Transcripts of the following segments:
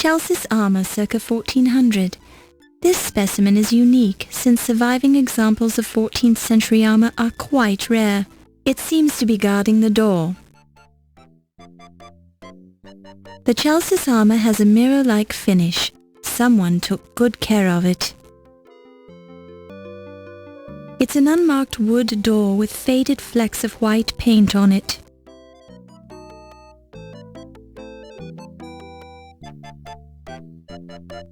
Chelsea's armor circa 1400. This specimen is unique since surviving examples of 14th century armor are quite rare. It seems to be guarding the door. The Chelsea's armor has a mirror-like finish. Someone took good care of it. It's an unmarked wood door with faded flecks of white paint on it.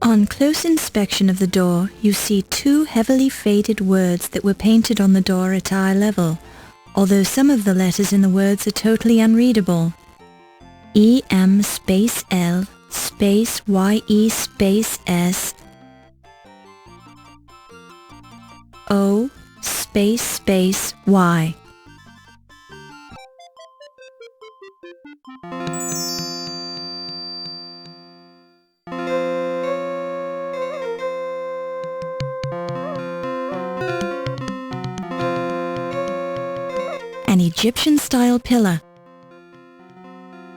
On close inspection of the door, you see two heavily faded words that were painted on the door at eye level, although some of the letters in the words are totally unreadable. EM space L space YE space S O space Y. An Egyptian-style pillar.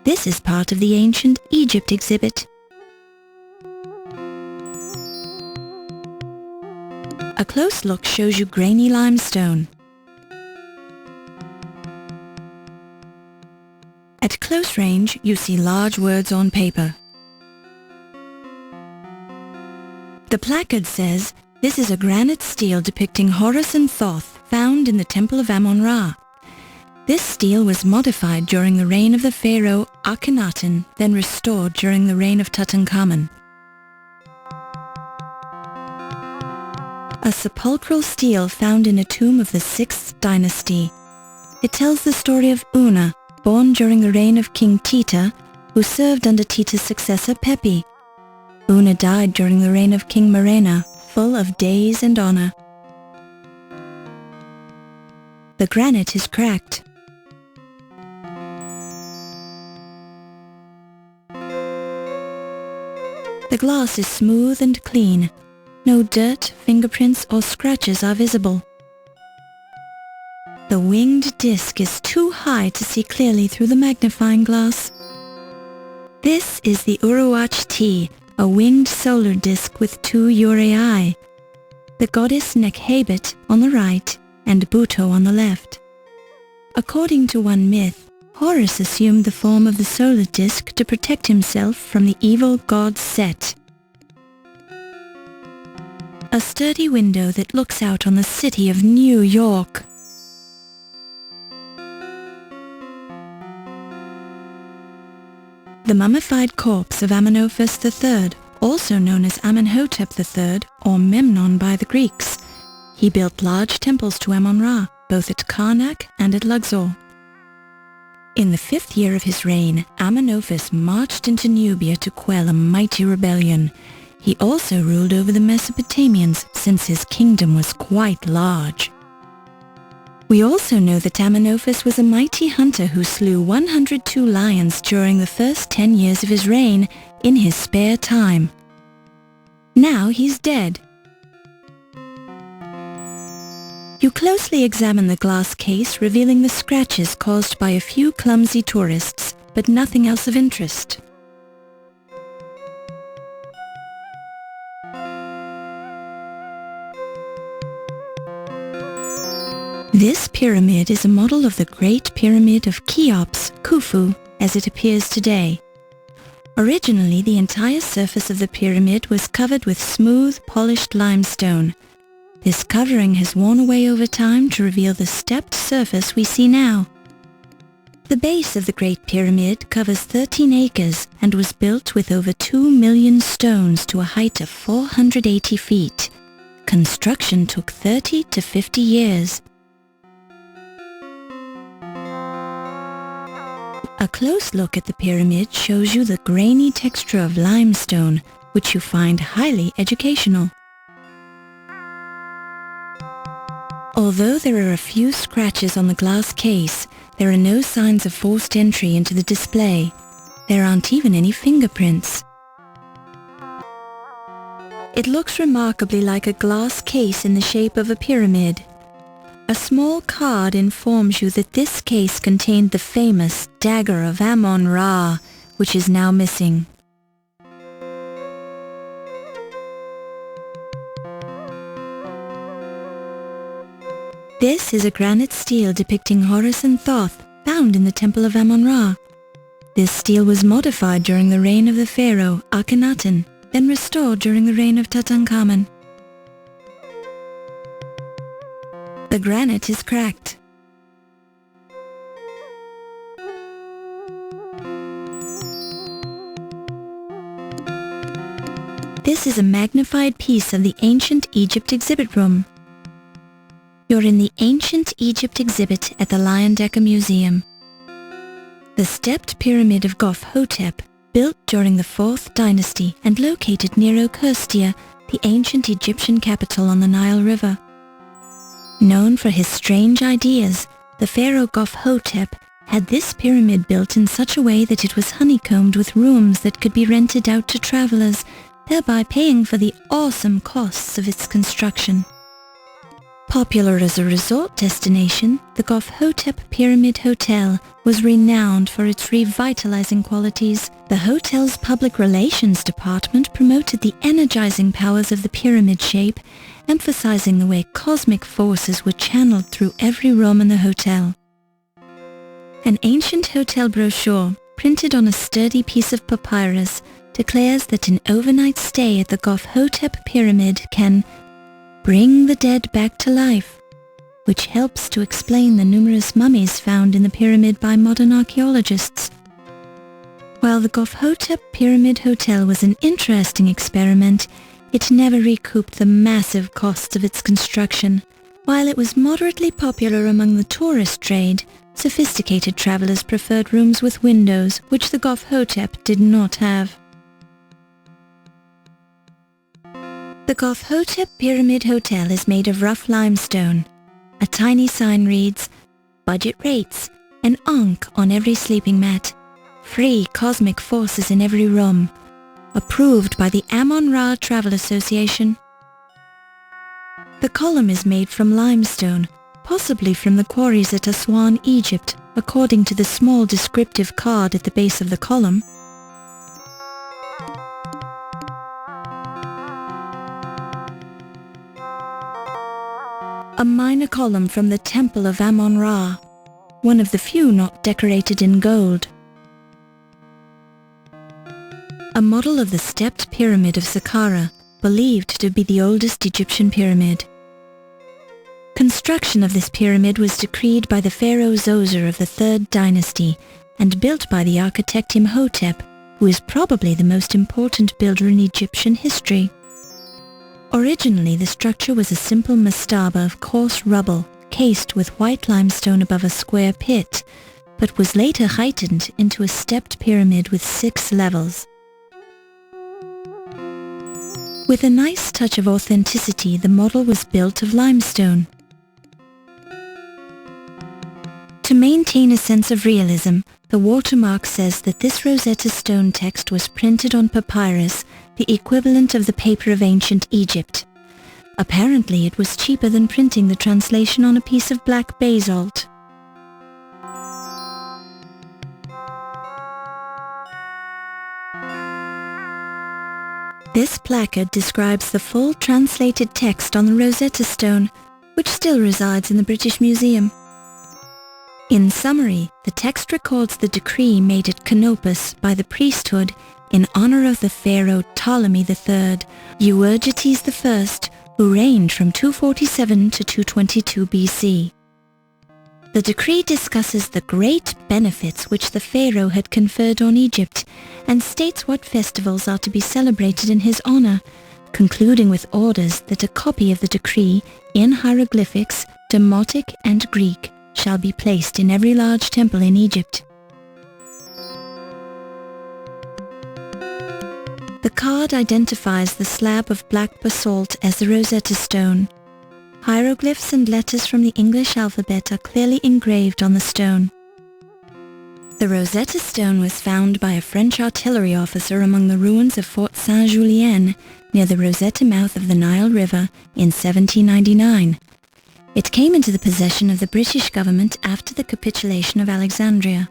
This is part of the Ancient Egypt exhibit. A close look shows you grainy limestone. At close range, you see large words on paper. The placard says, "This is a granite stele depicting Horus and Thoth found in the Temple of Amon-Ra." This stele was modified during the reign of the pharaoh Akhenaten, then restored during the reign of Tutankhamun. A sepulchral stele found in a tomb of the 6th dynasty. It tells the story of Una, born during the reign of King Tita, who served under Tita's successor Pepi. Una died during the reign of King Murena, full of days and honor. The granite is cracked. The glass is smooth and clean. No dirt, fingerprints or scratches are visible. The winged disc is too high to see clearly through the magnifying glass. This is the Uruach T, a winged solar disc with 2 uraei, the goddess Nekhebit on the right and Buto on the left. According to one myth, Horus assumed the form of the solar disk to protect himself from the evil god Set. A sturdy window that looks out on the city of New York. The mummified corpse of Amenophis III, also known as Amenhotep III or Memnon by the Greeks. He built large temples to Amon-Ra, both at Karnak and at Luxor. In the 5th year of his reign, Amenophis marched into Nubia to quell a mighty rebellion. He also ruled over the Mesopotamians, since his kingdom was quite large. We also know that Amenophis was a mighty hunter who slew 102 lions during the first 10 years of his reign in his spare time. Now he's dead. You closely examine the glass case, revealing the scratches caused by a few clumsy tourists, but nothing else of interest. This pyramid is a model of the Great Pyramid of Cheops, Khufu, as it appears today. Originally, the entire surface of the pyramid was covered with smooth, polished limestone. This covering has worn away over time to reveal the stepped surface we see now. The base of the Great Pyramid covers 13 acres and was built with over 2 million stones to a height of 480 feet. Construction took 30 to 50 years. A close look at the pyramid shows you the grainy texture of limestone, which you find highly educational. Although there are a few scratches on the glass case, there are no signs of forced entry into the display. There aren't even any fingerprints. It looks remarkably like a glass case in the shape of a pyramid. A small card informs you that this case contained the famous Dagger of Amon-Ra, which is now missing. This is a granite stele depicting Horus and Thoth, found in the Temple of Amon-Ra. This stele was modified during the reign of the pharaoh Akhenaten, then restored during the reign of Tutankhamun. The granite is cracked. This is a magnified piece of the Ancient Egypt exhibit room. You're in the Ancient Egypt exhibit at the Dagger Museum. The stepped pyramid of Goph-Hotep, built during the 4th dynasty and located near Okhustia, the ancient Egyptian capital on the Nile River. Known for his strange ideas, the pharaoh Goph-Hotep had this pyramid built in such a way that it was honeycombed with rooms that could be rented out to travelers, thereby paying for the awesome costs of its construction. Popular as a resort destination, the Goph-Hotep Pyramid Hotel was renowned for its revitalizing qualities. The hotel's public relations department promoted the energizing powers of the pyramid shape, emphasizing the way cosmic forces were channeled through every room in the hotel. An ancient hotel brochure, printed on a sturdy piece of papyrus, declares that an overnight stay at the Goph-Hotep Pyramid can bring the dead back to life, which helps to explain the numerous mummies found in the pyramid by modern archaeologists. While the Goph-Hotep Pyramid Hotel was an interesting experiment, it never recouped the massive costs of its construction. While it was moderately popular among the tourist trade, sophisticated travelers preferred rooms with windows, which the Goph-Hotep did not have. The Goph-Hotep Pyramid Hotel is made of rough limestone. A tiny sign reads, "Budget rates, an ankh on every sleeping mat, free cosmic forces in every room, approved by the Amon-Ra Travel Association." The column is made from limestone, possibly from the quarries at Aswan, Egypt, according to the small descriptive card at the base of the column. A minor column from the Temple of Amon-Ra, one of the few not decorated in gold. A model of the stepped pyramid of Saqqara, believed to be the oldest Egyptian pyramid. Construction of this pyramid was decreed by the pharaoh Zoser of the 3rd dynasty and built by the architect Imhotep, who is probably the most important builder in Egyptian history. Originally, the structure was a simple mastaba of coarse rubble, cased with white limestone above a square pit, but was later heightened into a stepped pyramid with 6 levels. With a nice touch of authenticity, the model was built of limestone. To maintain a sense of realism, the watermark says that this Rosetta Stone text was printed on papyrus, the equivalent of the paper of ancient Egypt. Apparently, it was cheaper than printing the translation on a piece of black basalt. This placard describes the full translated text on the Rosetta Stone, which still resides in the British Museum. In summary, the text records the decree made at Canopus by the priesthood in honor of the pharaoh Ptolemy III, Euergetes I, who reigned from 247 to 222 BC. The decree discusses the great benefits which the pharaoh had conferred on Egypt and states what festivals are to be celebrated in his honor, concluding with orders that a copy of the decree in hieroglyphics, Demotic and Greek, shall be placed in every large temple in Egypt. The card identifies the slab of black basalt as the Rosetta Stone. Hieroglyphs and letters from the English alphabet are clearly engraved on the stone. The Rosetta Stone was found by a French artillery officer among the ruins of Fort Saint-Julien near the Rosetta mouth of the Nile River in 1799. It came into the possession of the British government after the capitulation of Alexandria.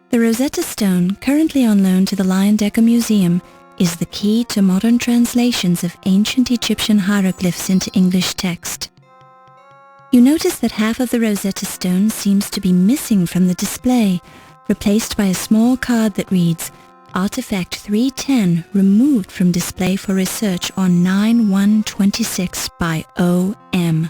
The Rosetta Stone, currently on loan to the Dagger Museum, is the key to modern translations of ancient Egyptian hieroglyphs into English text. You notice that half of the Rosetta Stone seems to be missing from the display, replaced by a small card that reads, Artifact 310 removed from display for research on 9/1/26 by O.M.